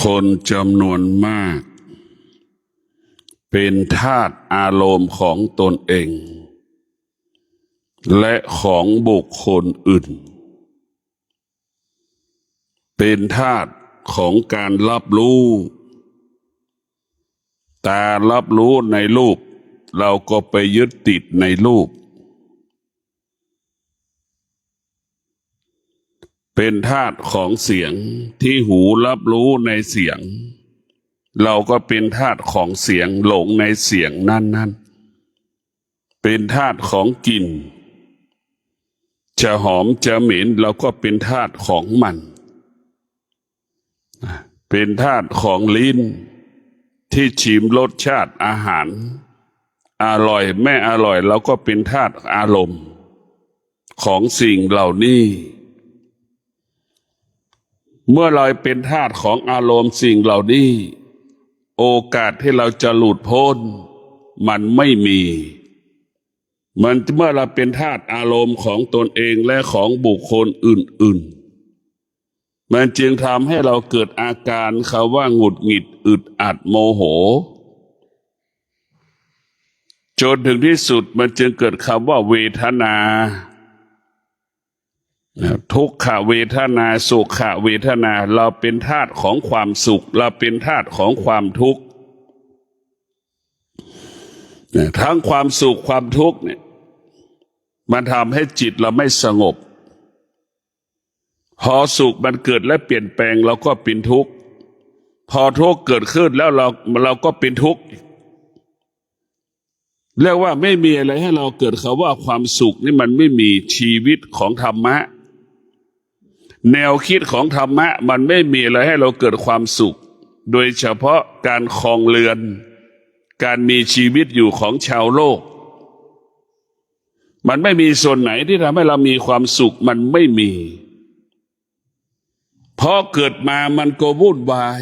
คนจำนวนมากเป็นทาสอารมณ์ของตนเองและของบุคคลอื่นเป็นทาสของการรับรู้ตารับรู้ในรูปเราก็ไปยึดติดในรูปเป็นทาสของเสียงที่หูรับรู้ในเสียงเราก็เป็นทาสของเสียงหลงในเสียงนั้นเป็นทาสของกลิ่นจะหอมจะเหม็นเราก็เป็นทาสของมันเป็นทาสของลิ้นที่ชิมรสชาติอาหารอร่อยไม่อร่อยเราก็เป็นทาสอารมณ์ของสิ่งเหล่านี้เมื่อเราเป็นทาสของอารมณ์สิ่งเหล่านี้โอกาสที่เราจะหลุดพ้นมันไม่มีเมื่อเราเป็นทาสอารมณ์ของตนเองและของบุคคลอื่นๆมันจึงทำให้เราเกิดอาการคำว่าหงุดหงิดอึดอัดโมโหจนถึงที่สุดมันจึงเกิดคำว่าเวทนาทุกขเวทนาสุขเวทนาเราเป็นทาสของความสุขเราเป็นทาสของความทุกข์ทั้งความสุขความทุกข์เนี่ยมันทำให้จิตเราไม่สงบพอสุขมันเกิดและเปลี่ยนแปลงเราก็เป็นทุกข์พอทุกข์เกิดขึ้นแล้วเราก็เป็นทุกข์เรียกว่าไม่มีอะไรให้เราเกิดคำว่าความสุขนี่มันไม่มีชีวิตของธรรมะแนวคิดของธรรมะมันไม่มีอะไรให้เราเกิดความสุขโดยเฉพาะการครองเรือนการมีชีวิตอยู่ของชาวโลกมันไม่มีส่วนไหนที่ทำให้เรามีความสุขมันไม่มีเพราะเกิดมามันก็วุ่นวาย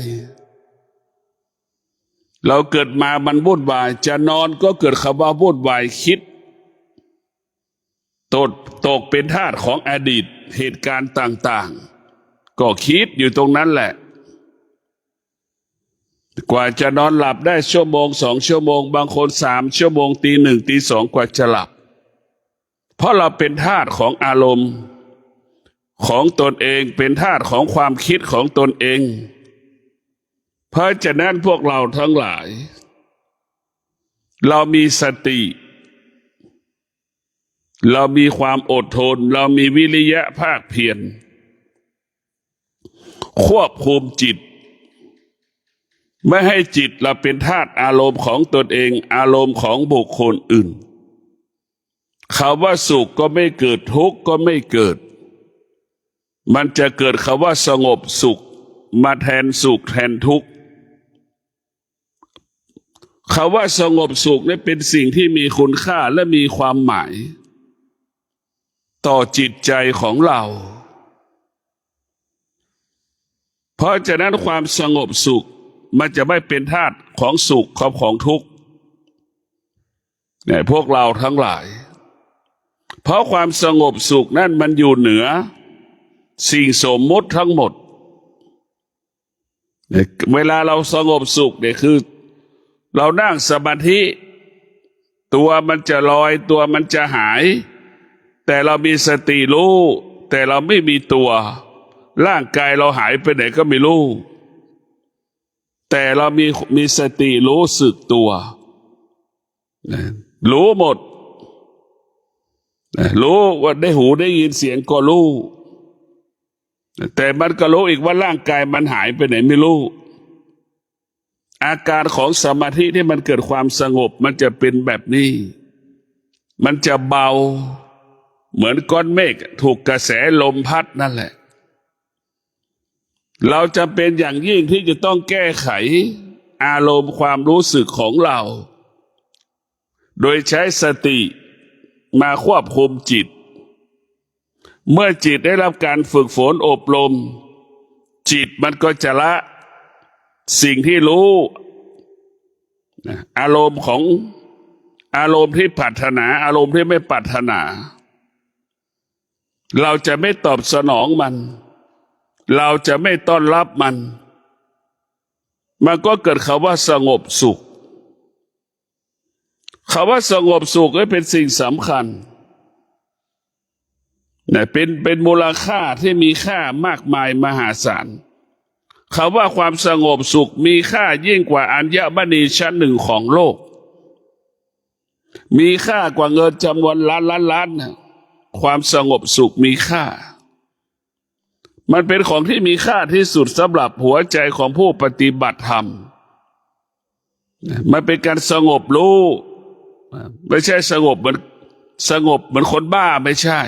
เราเกิดมามันวุ่นวายจะนอนก็เกิดคำว่าวุ่นวายคิดตกเป็นทาสของอดีตเหตุการณ์ต่างๆก็คิดอยู่ตรงนั้นแหละกว่าจะนอนหลับได้ชั่วโมง2 ชั่วโมงบางคน3 ชั่วโมงตี 1ตี 2กว่าจะหลับเพราะเราเป็นทาสของอารมณ์ของตนเองเป็นทาสของความคิดของตนเองเพราะฉะนั้นพวกเราทั้งหลายเรามีสติเรามีความอดทนเรามีวิริยะภาคเพียรควบคุมจิตไม่ให้จิตเราเป็นทาสอารมณ์ของตนเองอารมณ์ของบุคคลอื่นคำว่าสุขก็ไม่เกิดทุกข์ก็ไม่เกิดมันจะเกิดคำว่าสงบสุขมาแทนสุขแทนทุกข์คำว่าสงบสุขนี่เป็นสิ่งที่มีคุณค่าและมีความหมายต่อจิตใจของเราเพราะฉะนั้นความสงบสุขมันจะไม่เป็นทาสของสุขของทุกข์เนี่ยพวกเราทั้งหลายเพราะความสงบสุขนั่นมันอยู่เหนือสิ่งสมมติทั้งหมดเวลาเราสงบสุขเนี่ยคือเรานั่งสมาธิตัวมันจะลอยตัวมันจะหายแต่เรามีสติรู้แต่เราไม่มีตัวร่างกายเราหายไปไหนก็ไม่รู้แต่เรามีสติรู้สึกตัวรู้หมดรู้ว่าได้หูได้ยินเสียงก็รู้แต่มันก็รู้อีกว่าร่างกายมันหายไปไหนไม่รู้อาการของสมาธิที่มันเกิดความสงบมันจะเป็นแบบนี้มันจะเบาเหมือนก้อนเมฆถูกกระแสลมพัดนั่นแหละเราจำเป็นอย่างยิ่งที่จะต้องแก้ไขอารมณ์ความรู้สึกของเราโดยใช้สติมาควบคุมจิตเมื่อจิตได้รับการฝึกฝนอบรมจิตมันก็จะละสิ่งที่รู้อารมณ์ที่ปรารถนาอารมณ์ที่ไม่ปรารถนาเราจะไม่ตอบสนองมันเราจะไม่ต้อนรับมัน มันก็เกิดคำว่าสงบสุขคำว่าสงบสุขก็เป็นสิ่งสำคัญเนี่ยเป็นมูลค่าที่มีค่ามากมายมหาศาลคำว่าความสงบสุขมีค่ายิ่งกว่าอัญมณีชั้นหนึ่งของโลกมีค่ากว่าเงินจำนวนล้านนะความสงบสุขมีค่ามันเป็นของที่มีค่าที่สุดสำหรับหัวใจของผู้ปฏิบัติธรรมมันเป็นการสงบรู้ไม่ใช่สงบเหมือนคนบ้าไม่ใช่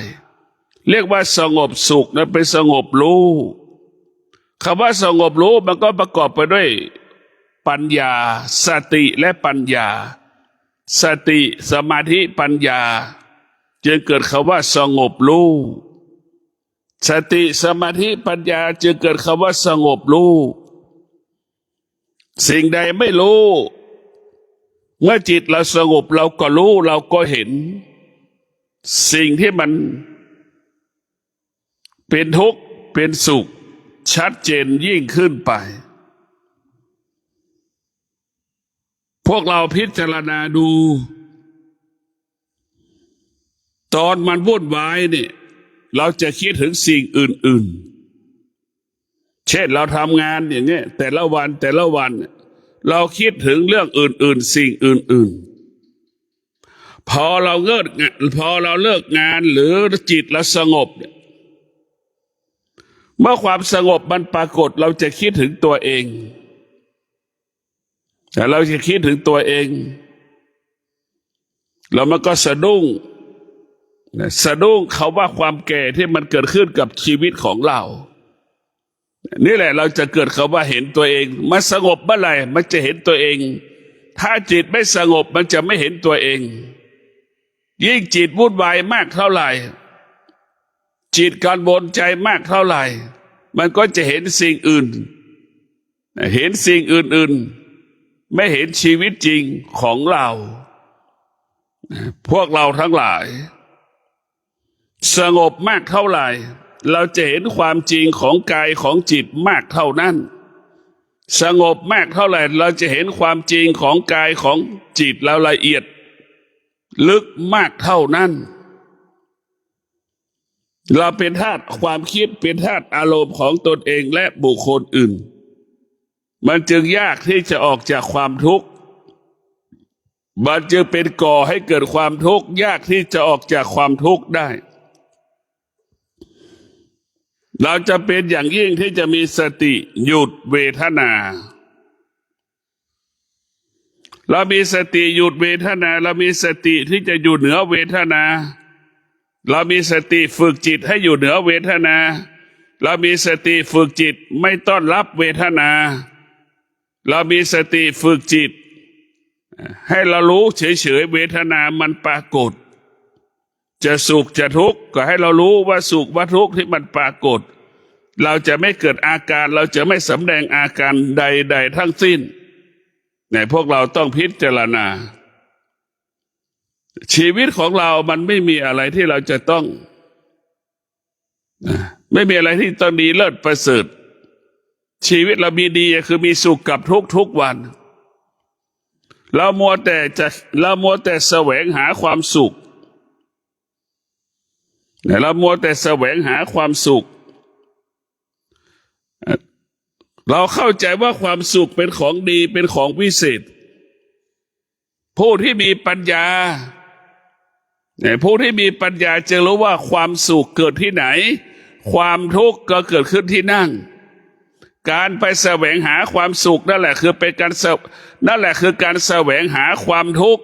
เรียกว่าสงบสุขนั้นเป็นสงบรู้คำว่าสงบรู้มันก็ประกอบไปด้วยปัญญาสติและปัญญาสติสมาธิปัญญาจึงเกิดคำว่าสงบรู้สติสมาธิปัญญาจึงเกิดคำว่าสงบรู้สิ่งใดไม่รู้เมื่อจิตเราสงบเราก็รู้เราก็เห็นสิ่งที่มันเป็นทุกข์เป็นสุขชัดเจนยิ่งขึ้นไปพวกเราพิจารณาดูตอนมันวุ่นวายเนี่ยเราจะคิดถึงสิ่งอื่นๆเช่นเราทำงานอย่างเงี้ยแต่ละวันเราคิดถึงเรื่องอื่นๆสิ่งอื่นๆพอเราเลิกงานหรือจิตเราสงบเมื่อความสงบมันปรากฏเราจะคิดถึงตัวเองแต่เราจะคิดถึงตัวเองแล้วมันก็สะดุ้งเขาว่าความแก่ที่มันเกิดขึ้นกับชีวิตของเรานี่แหละเราจะเกิดคำว่าเห็นตัวเองมันสงบเมื่อไหร่มันจะเห็นตัวเองถ้าจิตไม่สงบมันจะไม่เห็นตัวเองยิ่งจิตวุ่นวายมากเท่าไหร่จิตการวนใจมากเท่าไหร่มันก็จะเห็นสิ่งอื่นไม่เห็นชีวิตจริงของเราพวกเราทั้งหลายสงบมากเท่าไหร่เราจะเห็นความจริงของกายของจิตมากเท่านั้นสงบมากเท่าไหร่เราจะเห็นความจริงของกายของจิตเราละเอียดลึกมากเท่านั้นเราเป็นธาตุความคิดเป็นธาตุอารมณ์ของตนเองและบุคคลอื่นมันจึงยากที่จะออกจากความทุกข์มันจึงเป็นก่อให้เกิดความทุกข์ยากที่จะออกจากความทุกข์ได้เราจะเป็นอย่างยิ่งที่จะมีสติหยุดเวทนาเรามีสติหยุดเวทนาเรามีสติที่จะอยู่เหนือเวทนาเรามีสติฝึกจิตให้อยู่เหนือเวทนาเรามีสติฝึกจิตไม่ต้อนรับเวทนาเรามีสติฝึกจิตให้เรารู้เฉยๆเวทนามันปรากฏจะสุขจะทุกข์ก็ให้เรารู้ว่าสุขว่าทุกข์ที่มันปรากฏเราจะไม่เกิดอาการเราจะไม่สำแดงอาการใดๆทั้งสิ้นเนี่ยพวกเราต้องพิจารณาชีวิตของเรามันไม่มีอะไรที่เราจะต้องไม่มีอะไรที่ต้องดีเลิศประเสริฐชีวิตเรามีดีคือมีสุขกับทุกวันเรามัวแต่แสวงหาความสุขเรามัวแต่แสวงหาความสุขเราเข้าใจว่าความสุขเป็นของดีเป็นของวิเศษผู้ที่มีปัญญาจะรู้ว่าความสุขเกิดที่ไหนความทุกข์ก็เกิดขึ้นที่นั่นการไปแสวงหาความสุขนั่นแหละคือการแสวงหาความทุกข์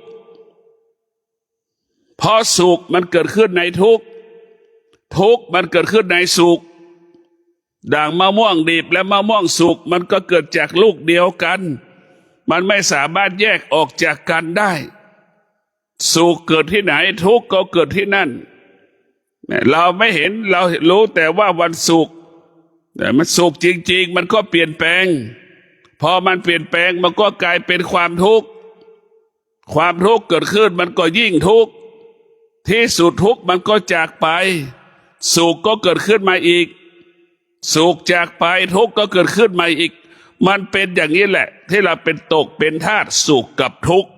เพราะสุขมันเกิดขึ้นในทุกข์มันเกิดขึ้นในสุขด่างมะม่วงดิบและมะม่วงสุกมันก็เกิดจากลูกเดียวกันมันไม่สามารถแยกออกจากกันได้สุขเกิดที่ไหนทุกข์ก็เกิดที่นั่นเราไม่เห็นเรารู้แต่ว่าวันสุขแต่มันสุขจริงๆมันก็เปลี่ยนแปลงพอมันเปลี่ยนแปลงมันก็กลายเป็นความทุกข์เกิดขึ้นมันก็ยิ่งทุกข์ที่สุดทุกข์มันก็จากไปสุขก็เกิดขึ้นมาอีกสุขจากไปทุกข์ก็เกิดขึ้นมาอีก มันเป็นอย่างนี้แหละที่เราเป็นตกเป็นทาสสุขกับทุกข์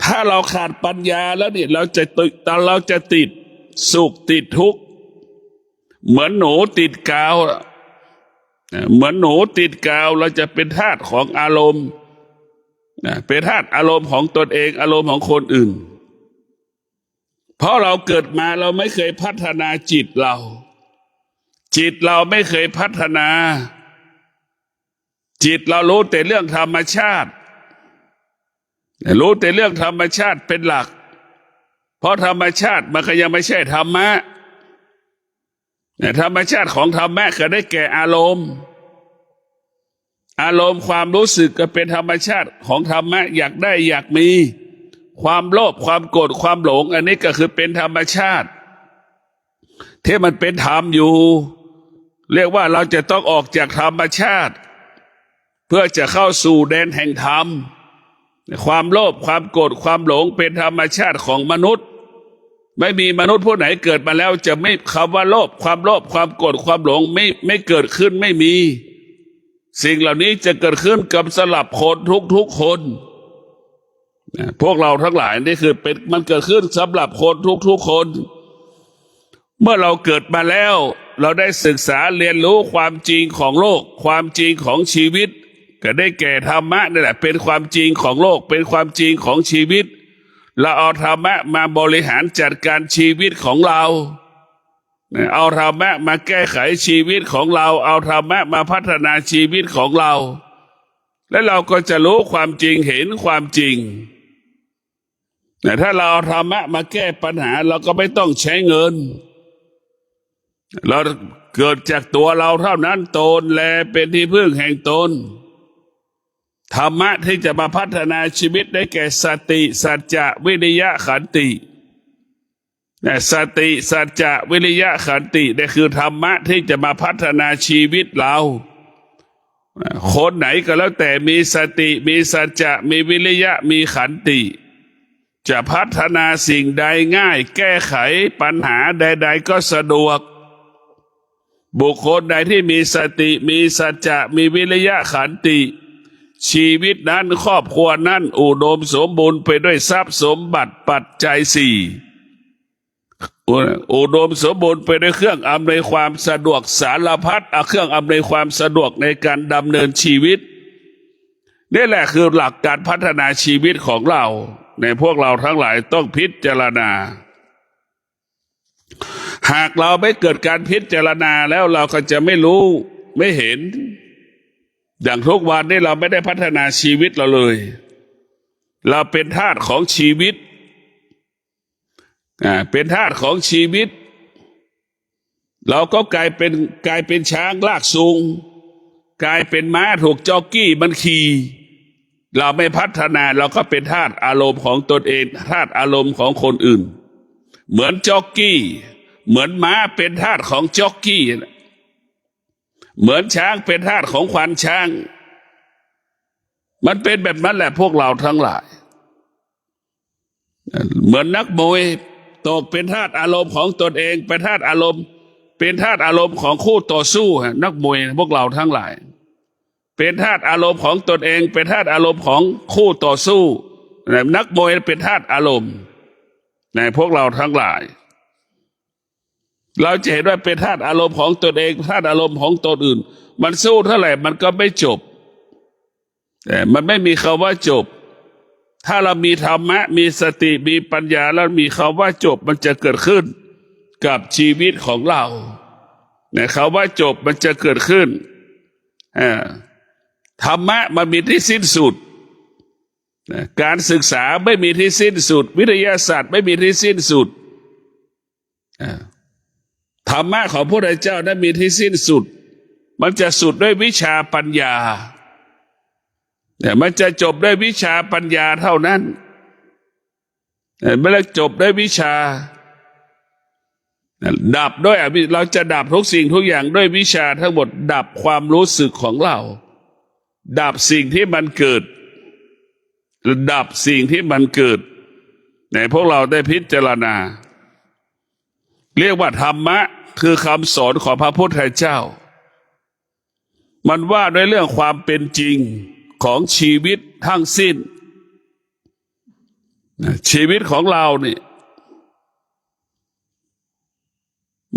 ถ้าเราขาดปัญญาแล้วเนี่ยเราจะติดสุขติดทุกข์เหมือนหนูติดกาวเหมือนหนูติดกาวเราจะเป็นทาสของอารมณ์เป็นทาสอารมณ์ของตนเองอารมณ์ของคนอื่นเพราะเราเกิดมาเราไม่เคยพัฒนาจิตเราไม่เคยพัฒนาจิตเรารู้แต่เรื่องธรรมชาติรู้แต่เรื่องธรรมชาติเป็นหลักเพราะธรรมชาติมันก็ยังไม่ใช่ธรรมะธรรมชาติของธรรมะก็ได้แก่อารมณ์ความรู้สึกก็เป็นธรรมชาติของธรรมะอยากได้อยากมีความโลภความโกรธความหลงอันนี้ก็คือเป็นธรรมชาติที่มันเป็นธรรมอยู่เรียกว่าเราจะต้องออกจากธรรมชาติเพื่อจะเข้าสู่แดนแห่งธรรมความโลภความโกรธความหลงเป็นธรรมชาติของมนุษย์ไม่มีมนุษย์ผู้ไหนเกิดมาแล้วจะไม่คำว่าความโลภความโกรธความหลงไม่เกิดขึ้นไม่มีสิ่งเหล่านี้จะเกิดขึ้นกับสลับคนทุกคนพวกเราทั้งหลายนี่คือมันเกิดขึ้นสำหรับคนทุกคนเมื่อเราเกิดมาแล้วเราได้ศึกษาเรียนรู้ความจริงของโลกความจริงของชีวิตก็ได้แก่ธรรมะนี่แหละเป็นความจริงของโลกเป็นความจริงของชีวิตเราเอาธรรมะมาบริหารจัดการชีวิตของเราเอาธรรมะมาแก้ไขชีวิตของเราเอาธรรมะมาพัฒนาชีวิตของเราและเราก็จะรู้ความจริงเห็นความจริงแต่ถ้าเราเอาธรรมะมาแก้ปัญหาเราก็ไม่ต้องใช้เงินเราเกิดจากตัวเราเท่านั้นตนแลเป็นที่พึ่งแห่งตนธรรมะที่จะมาพัฒนาชีวิตได้แก่สติสัจจะวิริยะขันติสติสัจจะวิริยะขันตินี่คือธรรมะที่จะมาพัฒนาชีวิตเราคนไหนก็แล้วแต่มีสติมีสัจจะมีวิริยะมีขันติจะพัฒนาสิ่งใดง่ายแก้ไขปัญหาใดๆก็สะดวกบุคคลใดที่มีสติมีสัจจะมีวิริยะขันติชีวิตนั้นครอบครัวนั้นอุดมสมบูรณ์ไปด้วยทรัพย์สมบัติปัจจัยสี่อุดมสมบูรณ์ไปด้วยเครื่องอำนวยความสะดวกสารพัดเครื่องอำนวยความสะดวกในการดำเนินชีวิตนี่แหละคือหลักการพัฒนาชีวิตของเราในพวกเราทั้งหลายต้องพิจารณาหากเราไม่เกิดการพิจารณาแล้วเราก็จะไม่รู้ไม่เห็นอย่างทุกวันนี้เราไม่ได้พัฒนาชีวิตเราเลยเราเป็นทาสของชีวิตเป็นทาสของชีวิตเราก็กลายเป็นช้างลากจูงกลายเป็นม้าถูกจ็อกกี้มันขี่เราไม่พัฒนาเราก็เป็นทาสอารมณ์ของตนเองทาสอารมณ์ของคนอื่นเหมือนจ็อกกี้เหมือนม้าเป็นทาสของจ็อกกี้เหมือนช้างเป็นทาสของควานช้างมันเป็นแบบนั้นแหละพวกเราทั้งหลายเหมือนนักมวยตกเป็นทาสอารมณ์ของตนเองเป็นทาสอารมณ์เป็นทาสอารมณ์ของคู่ต่อสู้นักมวยพวกเราทั้งหลายเป็นทาสอารมณ์ของตนเองเป็นทาสอารมณ์ของคู่ต่อสู้นักมวยเป็นทาสอารมณ์ในพวกเราทั้งหลายเราจะเห็นว่าเป็นธาตุอารมณ์ของตนเองธาตุอารมณ์ของตนอื่นมันสู้เท่าไหร่มันก็ไม่จบแต่มันไม่มีคำว่าจบถ้าเรามีธรรมะมีสติมีปัญญาแล้วมีคำว่าจบมันจะเกิดขึ้นกับชีวิตของเราเนี่ยคำว่าจบมันจะเกิดขึ้นธรรมะมันมีที่สิ้นสุดการศึกษาไม่มีที่สิ้นสุดวิทยาศาสตร์ไม่มีที่สิ้นสุดธรรมะของพระพุทธเจ้านั้นมีที่สิ้นสุดมันจะสุดด้วยวิชาปัญญาแต่มันจะจบด้วยวิชาปัญญาเท่านั้นไม่ได้จบด้วยวิชาดับด้วยเราจะดับทุกสิ่งทุกอย่างด้วยวิชาทั้งหมดดับความรู้สึกของเราดับสิ่งที่มันเกิดดับสิ่งที่มันเกิดในพวกเราได้พิจารณาเรียกว่าธรรมะคือคำสอนของพระพุทธเจ้า มันว่าด้วยเรื่องความเป็นจริงของชีวิตทั้งสิ้นชีวิตของเราเนี่ย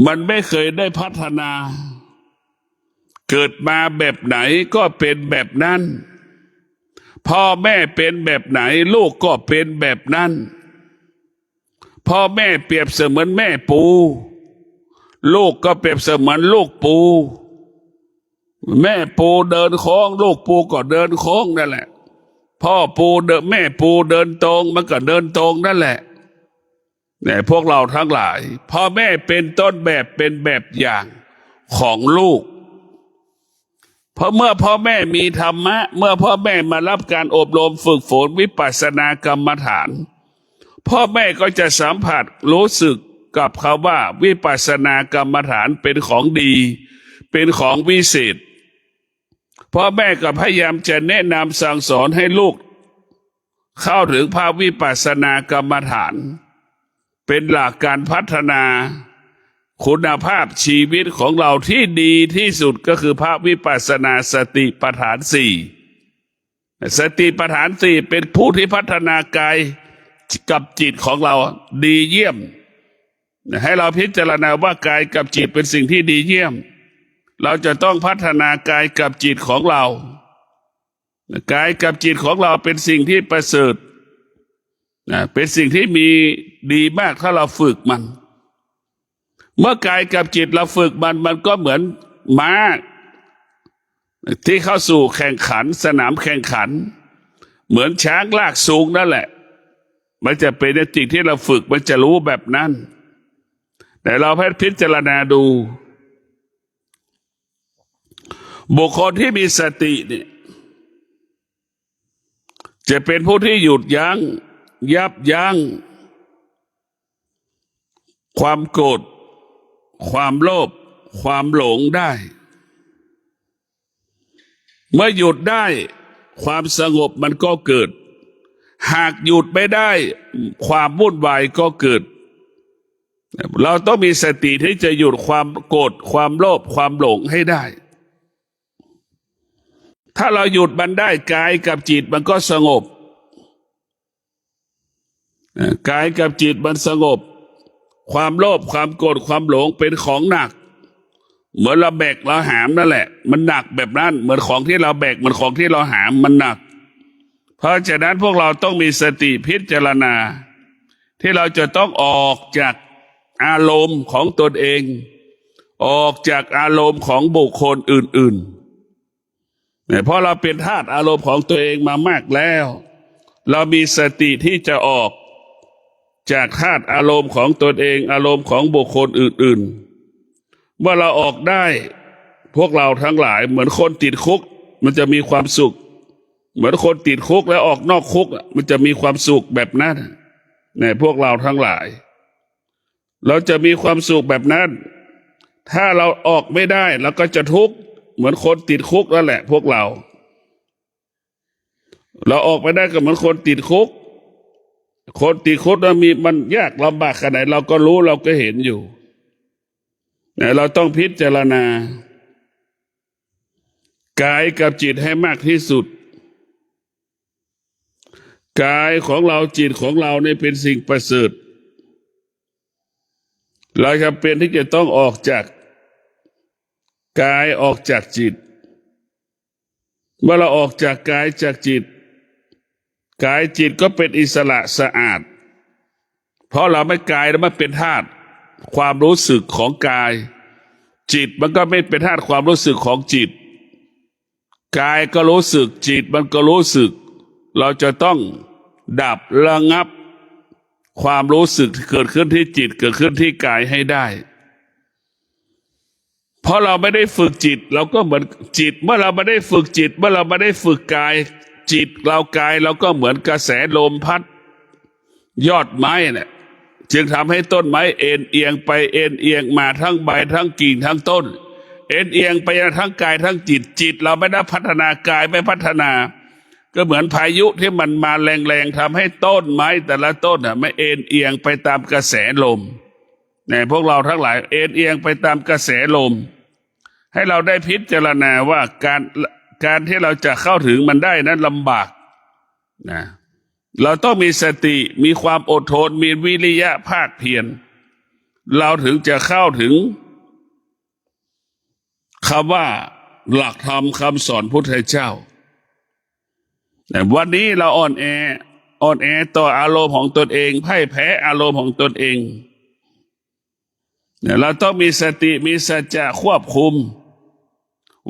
มันไม่เคยได้พัฒนาเกิดมาแบบไหนก็เป็นแบบนั้นพ่อแม่เป็นแบบไหนลูกก็เป็นแบบนั้นพ่อแม่เปรียบเสมือนแม่ปูลูกก็เปรียบเสมือนลูกปูแม่ปูเดินโค้งลูกปูก็เดินโค้งนั่นแหละพ่อปูเดินแม่ปูเดินตรงมันก็เดินตรงนั่นแหละเนี่ยพวกเราทั้งหลายพ่อแม่เป็นต้นแบบเป็นแบบอย่างของลูกเพราะเมื่อพ่อแม่มีธรรมะเมื่อพ่อแม่มารับการอบรมฝึกฝนวิปัสสนากรรมฐานพ่อแม่ก็จะสัมผัสรู้สึกกับเขาว่าวิปัสสนากรรมฐานเป็นของดีเป็นของวิเศษพ่อแม่ก็พยายามจะแนะนำสั่งสอนให้ลูกเข้าถึงภาพวิปัสสนากรรมฐานเป็นหลักการพัฒนาคุณภาพชีวิตของเราที่ดีที่สุดก็คือภาพวิปัสสนาสติปัฏฐานสี่สติปัฏฐานสี่เป็นผู้ที่พัฒนากายกับจิตของเราดีเยี่ยมให้เราพิจารณาว่ากายกับจิตเป็นสิ่งที่ดีเยี่ยมเราจะต้องพัฒนากายกับจิตของเรากายกับจิตของเราเป็นสิ่งที่ประเสริฐเป็นสิ่งที่มีดีมากถ้าเราฝึกมันเมื่อกายกับจิตเราฝึกมันก็เหมือนม้าที่เข้าสู่แข่งขันสนามแข่งขันเหมือนช้างลากสูงนั่นแหละมันจะเป็นสิ่งที่เราฝึกมันจะรู้แบบนั้นแต่เราพิจารณาดูบุคคลที่มีสติเนี่ยจะเป็นผู้ที่หยุดยั้งยับยั้งความโกรธความโลภความหลงได้เมื่อหยุดได้ความสงบมันก็เกิดหากหยุดไม่ได้ความวุ่นวายก็เกิดเราต้องมีสติที่จะหยุดความโกรธความโลภความหลงให้ได้ถ้าเราหยุดมันได้กายกับจิตมันก็สงบกายกับจิตมันสงบความโลภความโกรธความหลงเป็นของหนักเหมือนเราแบกเราหามนั่นแหละมันหนักแบบนั้นเหมือนของที่เราแบกเหมือนของที่เราหามมันหนักเพราะฉะนั้นพวกเราต้องมีสติพิจารณาที่เราจะต้องออกจากอารมณ์ของตนเองออกจากอารมณ์ของบุคคลอื่นๆเนี่ยเพราะเราเป็นทาสอารมณ์ของตัวเองมามากแล้วเรามีสติที่จะออกจากธาตุอารมณ์ของตนเองอารมณ์ของบุคคลอื่นๆเมื่อเราออกได้พวกเราทั้งหลายเหมือนคนติดคุกมันจะมีความสุขเหมือนคนติดคุกแล้วออกนอกคุกมันจะมีความสุขแบบนั้นเนี่ยพวกเราทั้งหลายเราจะมีความสุขแบบนั้นถ้าเราออกไม่ได้เราก็จะทุกข์เหมือนคนติดคุกนั่นแหละพวกเราออกไปได้ก็เหมือนคนติดคุกคนติดคุกมันยากลำบากขนาดไหนเราก็รู้เราก็เห็นอยู่แต่เราต้องพิจารณากายกับจิตให้มากที่สุดกายของเราจิตของเราเนี่ยเป็นสิ่งประเสริฐเราจำเป็นที่จะต้องออกจากกายออกจากจิตเมื่อเราออกจากกายจากจิตกายจิตก็เป็นอิสระสะอาดเพราะเราไม่กายแล้วมันเป็นธาตุความรู้สึกของกายจิตมันก็ไม่เป็นธาตุความรู้สึกของจิตกายก็รู้สึกจิตมันก็รู้สึกเราจะต้องดับระงับความรู้สึกเกิดขึ้นที่จิตเกิดขึ้นที่กายให้ได้เพราะเราไม่ได้ฝึกจิตเราก็เหมือนจิตเมื่อเราไม่ได้ฝึกจิตเมื่อเราไม่ได้ฝึกกายจิตเรากายเราก็เหมือนกระแสลมพัดยอดไม้เนี่ยจึงทำให้ต้นไม้เอ็นเอียงไปเอ็นเอียงมาทั้งใบทั้งกิ่งทั้งต้นเอ็นเอียงไปทั้งกายทั้งจิตเราไม่ได้พัฒนากายไม่พัฒนาก็เหมือนพายุที่มันมาแรงๆทำให้ต้นไม้แต่ละต้นไม่เอ็นเอียงไปตามกระแสลมเนี่ยพวกเราทั้งหลายเอ็นเอียงไปตามกระแสลม ให้เราได้พิจารณาว่าการที่เราจะเข้าถึงมันได้นั้นลำบากนะเราต้องมีสติมีความอดทนมีวิริยะภาคเพียรเราถึงจะเข้าถึงคำว่าหลักธรรมคำสอนพุทธเจ้าแต่วันนี้เราอ่อนแอต่ออารมณ์ของตนเองพ่ายแพ้อารมณ์ของตนเองเราต้องมีสติมีสัจจะควบคุม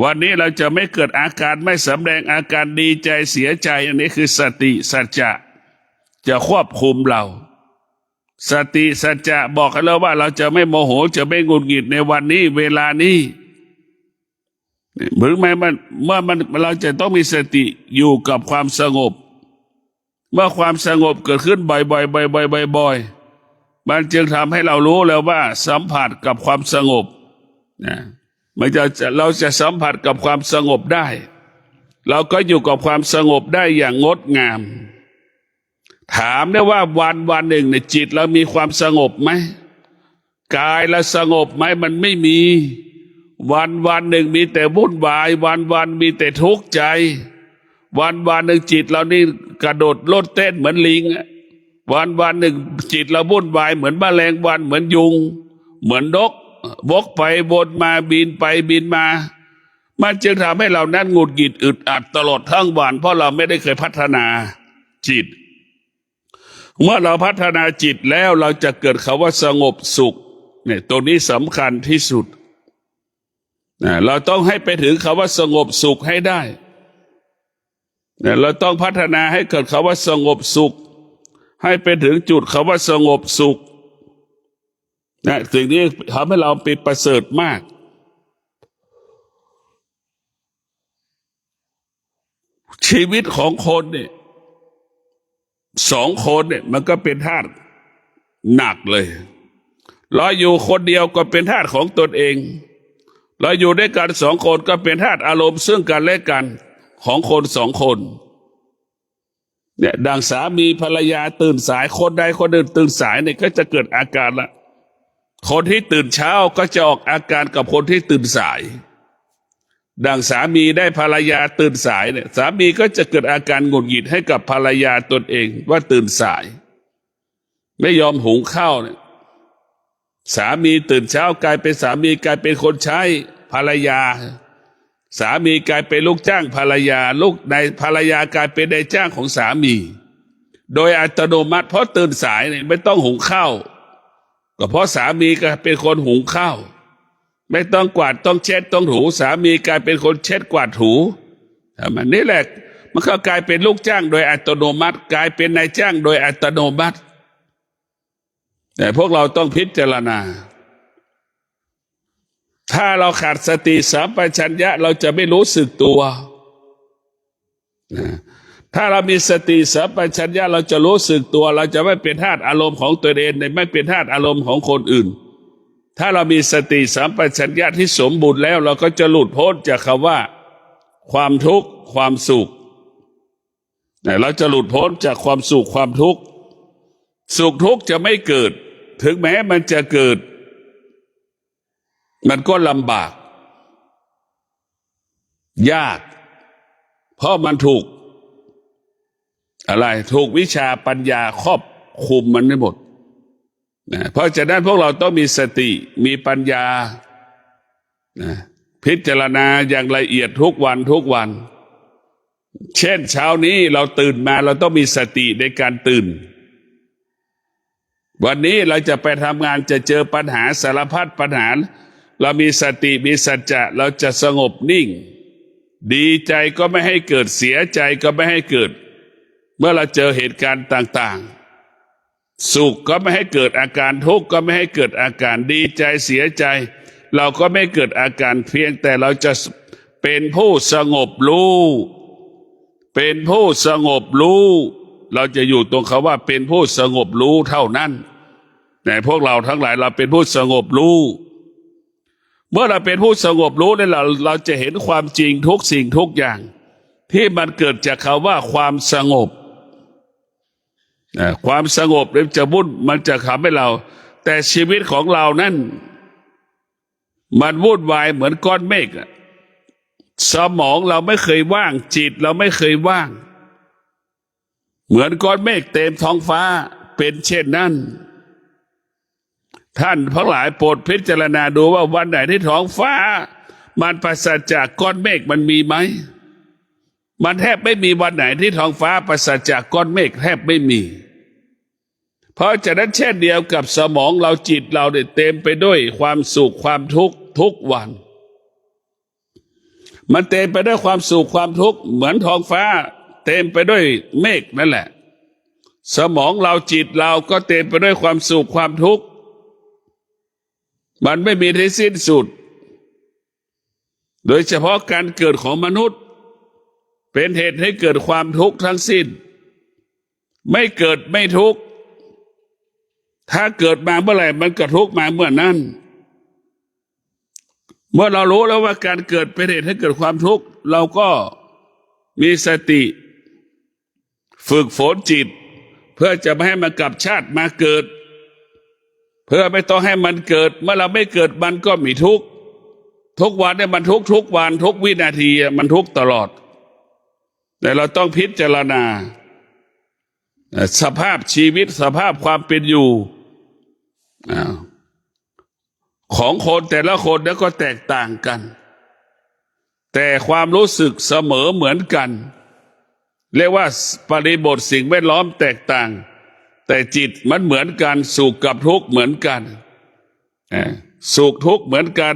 วันนี้เราจะไม่เกิดอาการไม่สำแดงอาการดีใจเสียใจอันนี้คือสติสัจจะควบคุมเราสติสัจจะบอกกันแล้วว่าเราจะไม่โมโหจะไม่หงุดหงิดในวันนี้เวลานี้หรือไม่เมื่อเราจะต้องมีสติอยู่กับความสงบเมื่อความสงบเกิดขึ้นบ่อยๆมันจึงทำให้เรารู้แล้วว่าสัมผัสกับความสงบนะเราจะสัมผัสกับความสงบได้เราก็อยู่กับความสงบได้อย่างงดงามถามได้ว่าวันหนึ่งในจิตเรามีความสงบไหมกายเราสงบไหมมันไม่มีวันหนึ่งมีแต่วุ่นวายวันมีแต่ทุกข์ใจวันหนึ่งจิตเรานี่กระโดดโลดเต้นเหมือนลิงวันหนึ่งจิตเราวุ่นวายเหมือนแมลงวันเหมือนยุงเหมือนนกวกไปวนมาบินไปบินมามันจึงทำให้เรานั้นหงุดหงิดอึดอัดตลอดทั้งวันเพราะเราไม่ได้เคยพัฒนาจิตเมื่อเราพัฒนาจิตแล้วเราจะเกิดคำว่าสงบสุขเนี่ยตรงนี้สำคัญที่สุดเราต้องให้ไปถึงคำว่าสงบสุขให้ได้เราต้องพัฒนาให้เกิดคำว่าสงบสุขให้ไปถึงจุดคำว่าสงบสุขสิ่งนี้ทำให้เราเป็นประเสริฐมากชีวิตของคนเนี่ย2 คนเนี่ยมันก็เป็นธาตุหนักเลยเราอยู่คนเดียวก็เป็นธาตุของตนเองเราอยู่ด้วยกัน2 คนก็เป็นธาตุอารมณ์ซึ่งกันและกันของคน2 คนเนี่ยดังสามีภรรยาตื่นสายคนใดคนหนึ่งตื่นสายเนี่ยก็จะเกิดอาการละคนที่ตื่นเช้าก็จะออกอาการกับคนที่ตื่นสายดังสามีได้ภรรยาตื่นสายเนี่ยสามีก็จะเกิดอาการหงุดหงิดให้กับภรรยาตนเองว่าตื่นสายไม่ยอมหุงข้าวเนี่ยสามีตื่นเช้ากลายเป็นสามีกลายเป็นคนใช้ภรรยาสามีกลายเป็นลูกจ้างภรรยาลูกในภรรยากลายเป็นนายจ้างของสามีโดยอัตโนมัติเพราะตื่นสายเนี่ยไม่ต้องหุงข้าวก็เพราะสามีก็เป็นคนหุงข้าวไม่ต้องกวาดต้องเช็ดต้องถูสามีกลายเป็นคนเช็ดกวาดถูมันนี่แหละมันก็กลายเป็นลูกจ้างโดยอัตโนมัติกลายเป็นนายจ้างโดยอัตโนมัติแต่พวกเราต้องพิจารณาถ้าเราขาดสติสัมปชัญญะเราจะไม่รู้สึกตัวถ้าเรามีสติสัมปชัญญะเราจะรู้สึกตัวเราจะไม่เป็นทาสอารมณ์ของตัวเองไม่เป็นทาสอารมณ์ของคนอื่นถ้าเรามีสติสัมปชัญญะที่สมบูรณ์แล้วเราก็จะหลุดพ้นจากคำว่าความทุกข์ความสุขเราจะหลุดพ้นจากความสุขความทุกข์สุขทุกข์จะไม่เกิดถึงแม้มันจะเกิดมันก็ลำบากยากเพราะมันถูกอะไรถูกวิชาปัญญาครอบคุมมันไม่หมดเพราะฉะนั้นพวกเราต้องมีสติมีปัญญาพิจารณาอย่างละเอียดทุกวันเช่นเช้านี้เราตื่นมาเราต้องมีสติในการตื่นวันนี้เราจะไปทำงานจะเจอปัญหาสารพัดปัญหาเรามีสติมีสัจจะเราจะสงบนิ่งดีใจก็ไม่ให้เกิดเสียใจก็ไม่ให้เกิดเมื่อเราเจอเหตุการณ์ต่างๆสุขก็ไม่ให้เกิดอาการทุกข์ก็ไม่ให้เกิดอาการดีใจเสียใจเราก็ไม่เกิดอาการเพียงแต่เราจะเป็นผู้สงบรู้เป็นผู้สงบรู้เราจะอยู่ตรงคำว่าเป็นผู้สงบรู้เท่านั้นแต่พวกเราทั้งหลายเราเป็นผู้สงบรู้เมื่อเราเป็นผู้สงบรู้เนี่ยเราจะเห็นความจริงทุกสิ่งทุกอย่างที่มันเกิดจากคำว่าความสงบความสงบมันจะทำให้เราแต่ชีวิตของเรานั้น มันวุ่นวายเหมือนก้อนเมฆอะสมองเราไม่เคยว่างจิตเราไม่เคยว่างเหมือนก้อนเมฆเต็มท้องฟ้าเป็นเช่นนั้นท่านทั้งหลายโปรดพิจารณาดูว่าวันไหนที่ท้องฟ้ามันปราศจากก้อนเมฆมันมีไหมมันแทบไม่มีวันไหนที่ท้องฟ้าปราศจากก้อนเมฆแทบไม่มีเพราะฉะนั้นเช่นเดียวกับสมองเราจิตเราเนี่ยเต็มไปด้วยความสุขความทุกข์ทุกวันมันเต็มไปด้วยความสุขความทุกข์เหมือนท้องฟ้าเต็มไปด้วยเมฆนั่นแหละสมองเราจิตเราก็เต็มไปด้วยความสุขความทุกข์มันไม่มีที่สิ้นสุดโดยเฉพาะการเกิดของมนุษย์เป็นเหตุให้เกิดความทุกข์ทั้งสิ้นไม่เกิดไม่ทุกข์ถ้าเกิดมาเมื่อไหร่มันก็ทุกข์มาเมื่อนั้นเมื่อเรารู้แล้วว่าการเกิดเป็นเหตุให้เกิดความทุกข์เราก็มีสติฝึกฝนจิตเพื่อจะไม่ให้มันกลับชาติมาเกิดเพื่อไม่ต้องให้มันเกิดเมื่อเราไม่เกิดมันก็มีทุกข์ทุกวันเนี่ยมันทุกทุกวันทุกวินาทีมันทุกตลอดแต่เราต้องพิจารณาสภาพชีวิตสภาพความเป็นอยู่ของคนแต่ละคนแล้วก็แตกต่างกันแต่ความรู้สึกเสมอเหมือนกันเรียกว่าปริบทสิ่งแวดล้อมแตกต่างแต่จิตมันเหมือนกันสุขกับทุกข์เหมือนกันสุขทุกข์เหมือนกัน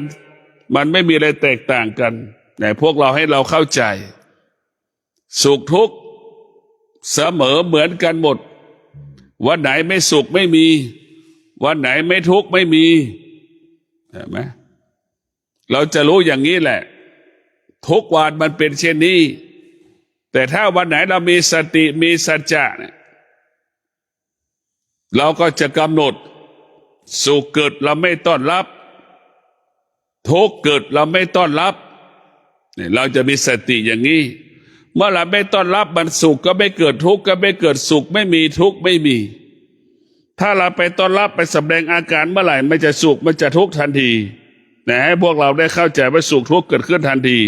มันไม่มีอะไรแตกต่างกันแต่พวกเราให้เราเข้าใจสุขทุกข์เสมอเหมือนกันหมดวันไหนไม่สุขไม่มีวันไหนไม่ทุกข์ไม่มีเห็นไหมเราจะรู้อย่างนี้แหละทุกวันมันเป็นเช่นนี้แต่ถ้าวันไหนเรามีสติมีสัจจะเนี่ยเราก็จะกำหนดสุขเกิดเราไม่ต้อนรับทุกข์เกิดเราไม่ต้อนรับเนี่ยเราจะมีสติอย่างนี้เมื่อเราไม่ต้อนรับมันสุขก็ไม่เกิดทุกข์ก็ไม่เกิดสุขไม่มีทุกข์ไม่มีถ้าเราไปต้อนรับไปแสดงอาการเมื่อไหร่มันจะสุขมันจะทุกข์ทันทีแต่ให้พวกเราได้เข้าใจว่าสุขทุกข์เกิดขึ้นทันที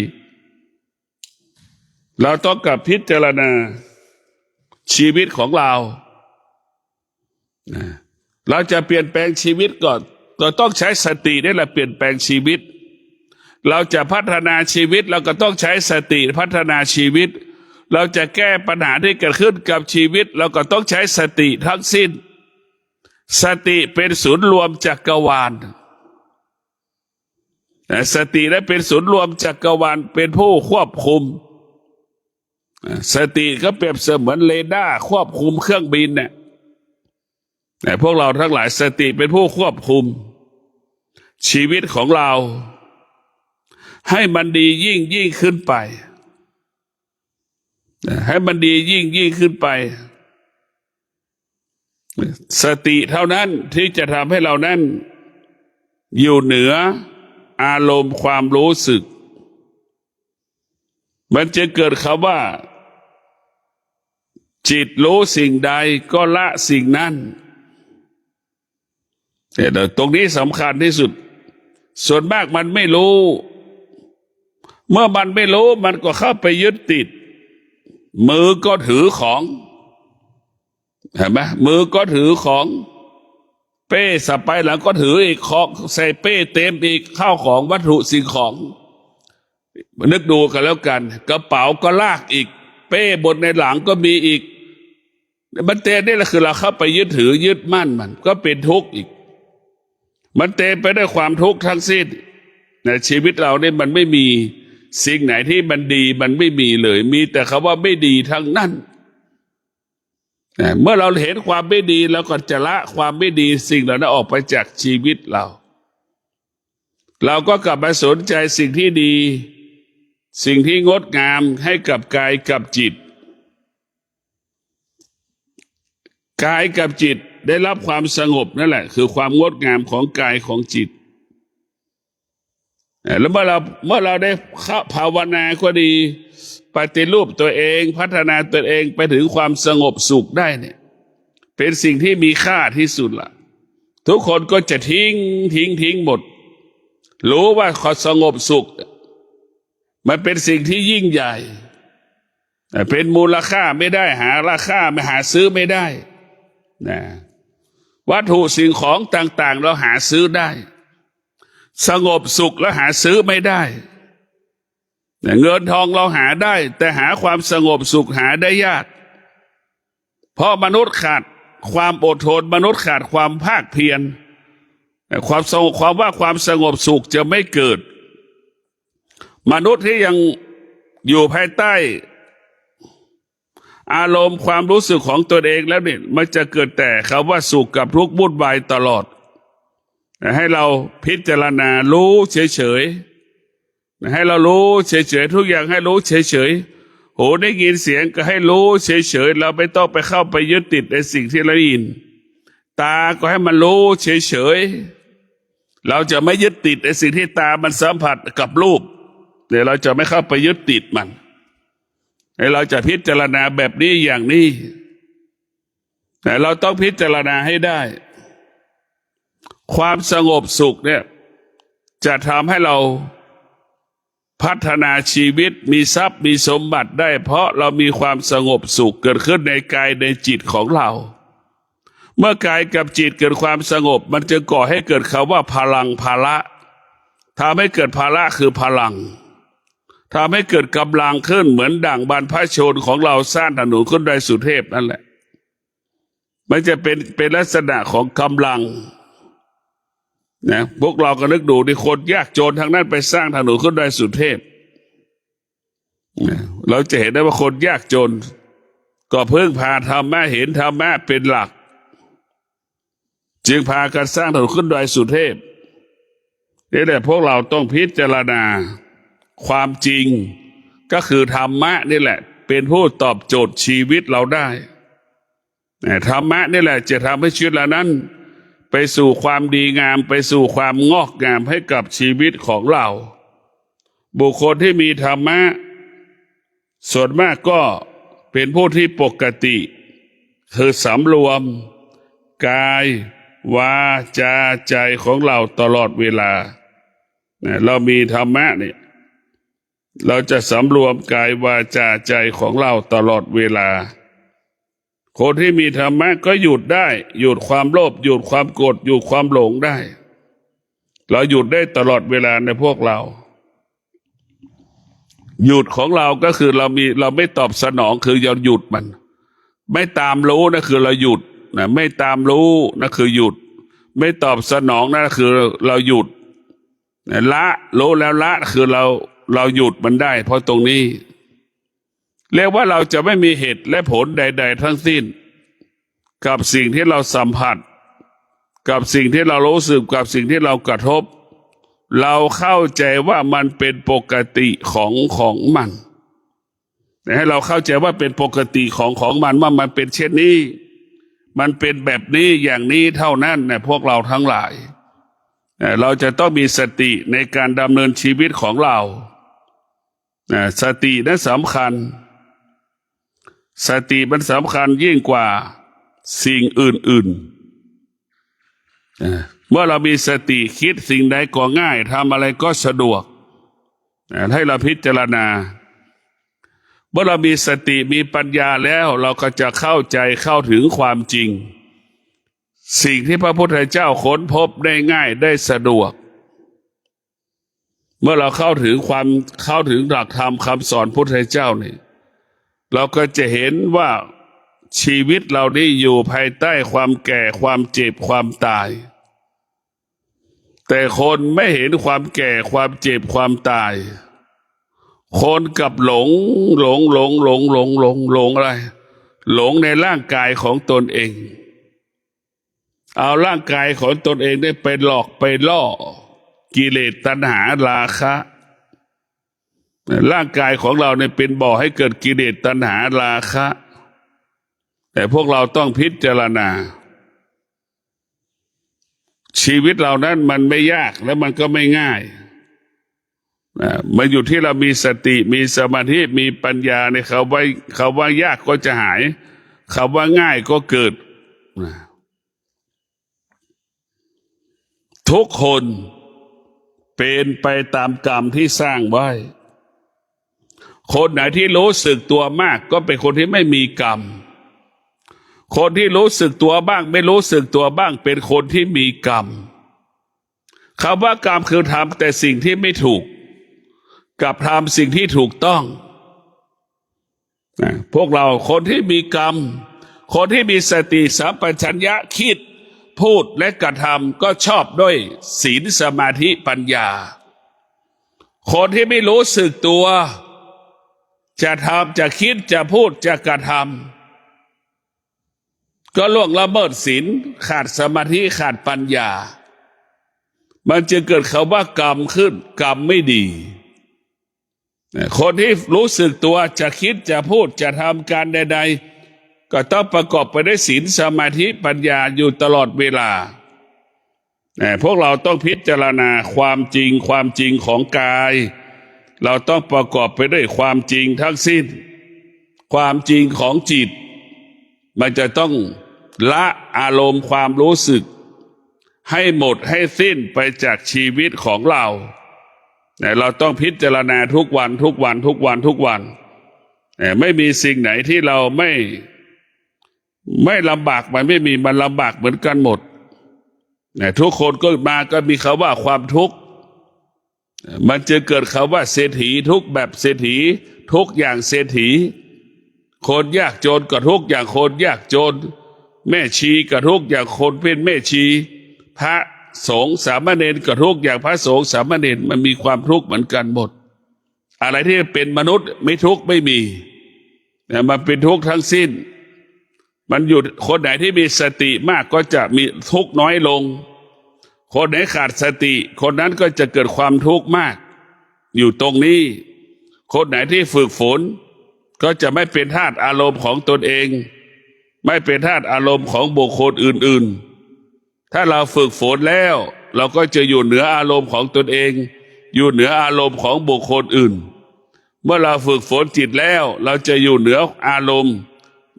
เราต้องกลับพิจารณาชีวิตของเราเราจะเปลี่ยนแปลงชีวิตก่อนเราต้องใช้สตินี่แหละเปลี่ยนแปลงชีวิตเราจะพัฒนาชีวิตเราก็ต้องใช้สติพัฒนาชีวิตเราจะแก้ปัญหาที่เกิดขึ้นกับชีวิตเราก็ต้องใช้สติทั้งสิ้นสติเป็นศูนย์รวมจักรวาลสตินั้นเป็นศูนย์รวมจักรวาลเป็นผู้ควบคุมสติก็เปรียบเสมือนเรดาร์ควบคุมเครื่องบินเนี่ยแต่พวกเราทั้งหลายสติเป็นผู้ควบคุมชีวิตของเราให้มันดียิ่งขึ้นไปให้มันดียิ่งขึ้นไปสติเท่านั้นที่จะทำให้เรานั้นอยู่เหนืออารมณ์ความรู้สึกมันจะเกิดคำว่าจิตรู้สิ่งใดก็ละสิ่งนั้นแต่ตรงนี้สำคัญที่สุดส่วนมากมันไม่รู้เมื่อมันไม่รู้มันก็เข้าไปยึดติดมือก็ถือของเห็นไหมมือก็ถือของเป้สะไปหลังก็ถืออีกของใส่เป้เต็มอีกข้าวของวัตถุสิ่งของนึกดูกันแล้วกันกระเป๋าก็ลากอีกเป้บนในหลังก็มีอีกมันเต็มนี่แหละคือเราเข้าไปยึดถือยึดมั่นมันก็เป็นทุกข์อีกมันเต็มไปด้วยความทุกข์ทั้งสิ้นในชีวิตเราเนี่ยมันไม่มีสิ่งไหนที่มันดีมันไม่มีเลยมีแต่คำว่าไม่ดีทั้งนั้นเมื่อเราเห็นความไม่ดีแล้วก็จะละความไม่ดีสิ่งเหล่านั้นออกไปจากชีวิตเราก็กลับมาสนใจสิ่งที่ดีสิ่งที่งดงามให้กับกายกับจิตกายกับจิตได้รับความสงบนั่นแหละคือความงดงามของกายของจิตแล้วเมื่อเราได้ภาวนาก็ดีปฏิรูปตัวเองพัฒนาตัวเองไปถึงความสงบสุขได้เนี่ยเป็นสิ่งที่มีค่าที่สุดล่ะทุกคนก็จะทิ้งหมด รู้ว่าความสงบสุขมันเป็นสิ่งที่ยิ่งใหญ่เป็นมูลค่าไม่ได้หาราคาไม่หาซื้อไม่ได้นะวัตถุสิ่งของต่างๆเราหาซื้อได้สงบสุขแล้วหาซื้อไม่ได้เงินทองเราหาได้แต่หาความสงบสุขหาได้ยากเพราะมนุษย์ขาดความอดทนมนุษย์ขาดความภาคเพียรความสงบความสงบสุขจะไม่เกิดมนุษย์ที่ยังอยู่ภายใต้อารมณ์ความรู้สึกของตนเองแล้วเนี่ยมันจะเกิดแต่คำว่าสุขกับทุกข์วุ่นวายตลอดให้เราพิจารณารู้เฉยๆให้เรารู้เฉยๆทุกอย่างให้รู้เฉยๆหูได้ยินเสียงก็ให้รู้เฉยๆเราไม่ต้องไปเข้าไปยึดติดในสิ่งที่เราได้ยินตาก็ให้มันรู้เฉยๆเราจะไม่ยึดติดในสิ่งที่ตามันสัมผัสกับรูปเดี๋ยวเราจะไม่เข้าไปยึดติดมันให้เราจะพิจารณาแบบนี้อย่างนี้แต่เราต้องพิจารณาให้ได้ความสงบสุขเนี่ยจะทำให้เราพัฒนาชีวิตมีทรัพย์มีสมบัติได้เพราะเรามีความสงบสุขเกิดขึ้นในกายในจิตของเราเมื่อกายกับจิตเกิดความสงบมันจะก่อให้เกิดคำว่าพลังภาระทำให้เกิดภาระคือพลังทำให้เกิดกำลังขึ้นเหมือนดั่งบรรพชนของเราสร้างถนนขึ้นโดยสุเทพนั่นแหละมันจะเป็นลักษณะของกำลังนะพวกเราก็นึกดูที่คนยากจนทางนั้นไปสร้างถนนขึ้นโดยสุเทพเราจะเห็นได้ว่าคนยากจนก็เพิ่งพาธรรมะเห็นธรรมะเป็นหลักจึงพากันสร้างถนนขึ้นโดยสุเทพนี่แหละพวกเราต้องพิจารณาความจริงก็คือธรรมะนี่แหละเป็นผู้ตอบโจทย์ชีวิตเราได้ธรรมะนี่แหละจะทำให้ชีวิตเรานั้นไปสู่ความดีงามไปสู่ความงอกงามให้กับชีวิตของเราบุคคลที่มีธรรมะส่วนมากก็เป็นผู้ที่ปกติคือสำรวมกายวาจาใจของเราตลอดเวลาเรามีธรรมะเนี่ยเราจะสำรวมกายวาจาใจของเราตลอดเวลาคนที่มีธรรมะก็หยุดได้หยุดความโลภหยุดความโกรธหยุดความหลงได้เราหยุดได้ตลอดเวลาในพวกเราหยุดของเราก็คือเราไม่ตอบสนองคือเราหยุดมันไม่ตามรู้นะคือเราหยุดนะไม่ตามรู้นะคือหยุดไม่ตอบสนองนะคือเราหยุดละรู้แล้วละคือเราหยุดมันได้เพราะตรงนี้เรียกว่าเราจะไม่มีเหตุและผลใดๆทั้งสิ้นกับสิ่งที่เราสัมผัสกับสิ่งที่เรารู้สึกกับสิ่งที่เรากระทบเราเข้าใจว่ามันเป็นปกติของมันแต่ให้เราเข้าใจว่าเป็นปกติของมันว่ามันเป็นเช่นนี้มันเป็นแบบนี้อย่างนี้เท่านั้นนะพวกเราทั้งหลายเราจะต้องมีสติในการดำเนินชีวิตของเราสตินั้นสำคัญสติมันสำคัญยิ่งกว่าสิ่งอื่นๆเมื่อเรามีสติคิดสิ่งใดก็ง่ายทำอะไรก็สะดวกให้เราพิจารณาเมื่อเรามีสติมีปัญญาแล้วเราก็จะเข้าใจเข้าถึงความจริงสิ่งที่พระพุทธเจ้าค้นพบได้ง่ายได้สะดวกเมื่อเราเข้าถึงหลักธรรมคำสอนพุทธเจ้านี่เราก็จะเห็นว่าชีวิตเรานี้อยู่ภายใต้ความแก่ความเจ็บความตายแต่คนไม่เห็นความแก่ความเจ็บความตายคนกับหลงอะไรหลงในร่างกายของตนเองเอาร่างกายของตนเองได้ไปหลอกไปล่อกิเลสตัณหาราคะร่างกายของเราเนี่ยเป็นบ่อให้เกิดกิเลสตัณหาราคะแต่พวกเราต้องพิจารณาชีวิตเรานั้นมันไม่ยากและมันก็ไม่ง่ายมันอยู่ที่เรามีสติมีสมาธิมีปัญญาในคำว่ายากก็จะหายคำว่าง่ายก็เกิดทุกคน เป็นไปตามกรรมที่สร้างไว้คนไหนที่รู้สึกตัวมากก็เป็นคนที่ไม่มีกรรมคนที่รู้สึกตัวบ้างไม่รู้สึกตัวบ้างเป็นคนที่มีกรรมคำว่ากรรมคือทำแต่สิ่งที่ไม่ถูกกับทำสิ่งที่ถูกต้องพวกเราคนที่มีกรรมคนที่มีสติสัมปชัญญะคิดพูดและกระทำก็ชอบด้วยศีลสมาธิปัญญาคนที่ไม่รู้สึกตัวจะทำจะคิดจะพูดจะกระทำก็ล่วงละเมิดศีลขาดสมาธิขาดปัญญามันจะเกิดคำว่ากรรมขึ้นกรรมไม่ดีคนที่รู้สึกตัวจะคิดจะพูดจะทำการใดๆก็ต้องประกอบไปด้วยศีลสมาธิปัญญาอยู่ตลอดเวลาพวกเราต้องพิจารณาความจริงของกายเราต้องประกอบไปด้วยความจริงทั้งสิ้นความจริงของจิตมันจะต้องละอารมณ์ความรู้สึกให้หมดให้สิ้นไปจากชีวิตของเราเราต้องพิจารณาทุกวันไม่มีสิ่งไหนที่เราไม่ลำบากมันไม่มีมันลำบากเหมือนกันหมดทุกคนก็มาก็มีคำว่าความทุกข์มันจะเกิดคำว่าเศรษฐีทุกแบบเศรษฐีทุกอย่างเศรษฐีคนยากจนก็ทุกอย่างคนยากจนแม่ชีก็ทุกอย่างคนเป็นแม่ชีพระสงฆ์สามเณรก็ทุกอย่างพระสงฆ์สามเณรมันมีความทุกข์เหมือนกันหมดอะไรที่เป็นมนุษย์ไม่ทุกข์ไม่มีแต่มันเป็นทุกข์ทั้งสิ้นมันอยู่คนไหนที่มีสติมากก็จะมีทุกข์น้อยลงคนไหนขาดสติคนนั้นก็จะเกิดความทุกข์มากอยู่ตรงนี้คนไหนที่ฝึกฝนก็จะไม่เป็นทาสอารมณ์ของตนเองไม่เป็นทาสอารมณ์ของบุคคลอื่นๆถ้าเราฝึกฝนแล้วเราก็จะอยู่เหนืออารมณ์ของตนเองอยู่เหนืออารมณ์ของบุคคลอื่นเมื่อเราฝึกฝนจิตแล้วเราจะอยู่เหนืออารมณ์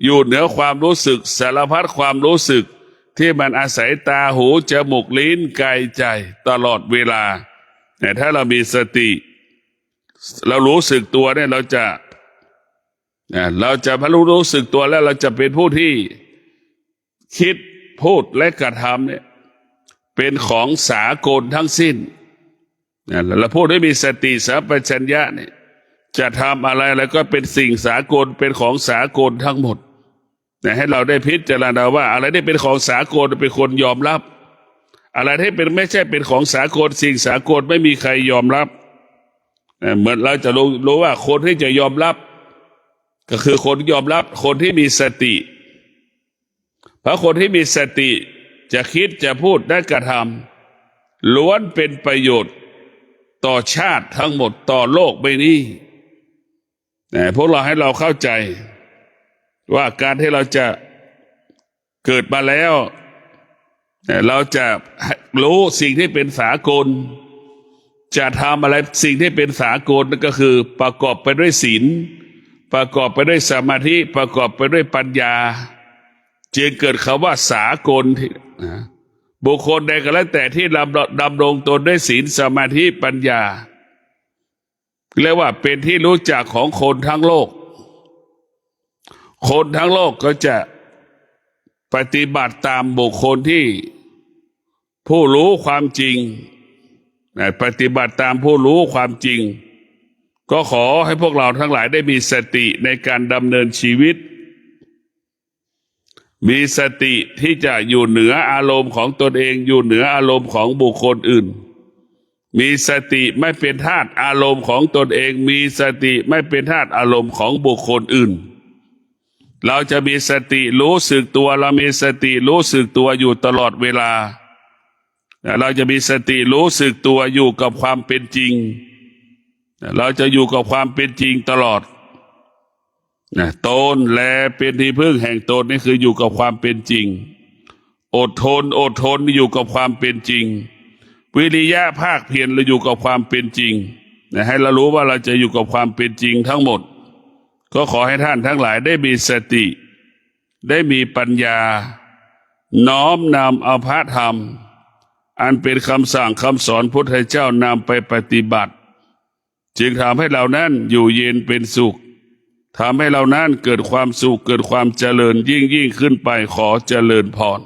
อยู่เหนือความรู้สึกสารพัดความรู้สึกที่มันอาศัยตาหูจมูกลิ้นกายใจตลอดเวลาแต่ถ้าเรามีสติเรารู้สึกตัวเนี่ยเราจะพอรู้สึกตัวแล้วเราจะเป็นผู้ที่คิดพูดและกระทำเนี่ยเป็นของสากลทั้งสิ้นเราพูดให้มีสติสัมปชัญญะเนี่ยจะทำอะไรแล้วก็เป็นสิ่งสากลเป็นของสากลทั้งหมดให้เราได้พิจารณาว่าอะไรที่เป็นของสากลเป็นคนยอมรับอะไรที่เป็นไม่ใช่เป็นของสากลสิ่งสากลไม่มีใครยอมรับเหมือนเราจะรู้ว่าคนที่จะยอมรับก็คือคนยอมรับคนที่มีสติเพราะคนที่มีสติจะคิดจะพูดและกระทำล้วนเป็นประโยชน์ต่อชาติทั้งหมดต่อโลกใบนี้พวกเราให้เราเข้าใจว่าการที่เราจะเกิดมาแล้วเราจะรู้สิ่งที่เป็นสากลจะทำอะไรสิ่งที่เป็นสากลนั่นก็คือประกอบไปด้วยศีลประกอบไปด้วยสมาธิประกอบไปด้วยปัญญาจึงเกิดคำว่าสากลบุคคลใดก็แล้วแต่ที่ดำรงตนด้วยศีลสมาธิปัญญาเรียกว่าเป็นที่รู้จักของคนทั้งโลกคนทั้งโลกก็จะปฏิบัติตามบุคคลที่ผู้รู้ความจริงปฏิบัติตามผู้รู้ความจริงก็ขอให้พวกเราทั้งหลายได้มีสติในการดำเนินชีวิตมีสติที่จะอยู่เหนืออารมณ์ของตนเองอยู่เหนืออารมณ์ของบุคคลอื่นมีสติไม่เป็นทาสอารมณ์ของตนเองมีสติไม่เป็นทาสอารมณ์ของบุคคลอื่นเราจะมีสติรู้สึกตัวเรามีสติรู้สึกตัวอยู่ตลอดเวลาเราจะมีสติรู้สึกตัวอยู่กับความเป็นจริงเราจะอยู่กับความเป็นจริงตลอดตนและเป็นที่พึ่งแห่งตนนี่คืออยู่กับความเป็นจริงอดทนอยู่กับความเป็นจริงวิริยะภาคเพียรเราอยู่กับความเป็นจริงให้เรารู้ว่าเราจะอยู่กับความเป็นจริงทั้งหมดก็ขอให้ท่านทั้งหลายได้มีสติได้มีปัญญาน้อมนำเอาพระธรรม อันเป็นคำสั่งคำสอนพุทธเจ้านำไปปฏิบัติจึงทำให้เรานั้นอยู่เย็นเป็นสุขทำให้เรานั้นเกิดความสุขเกิดความเจริญยิ่งขึ้นไปขอเจริญพร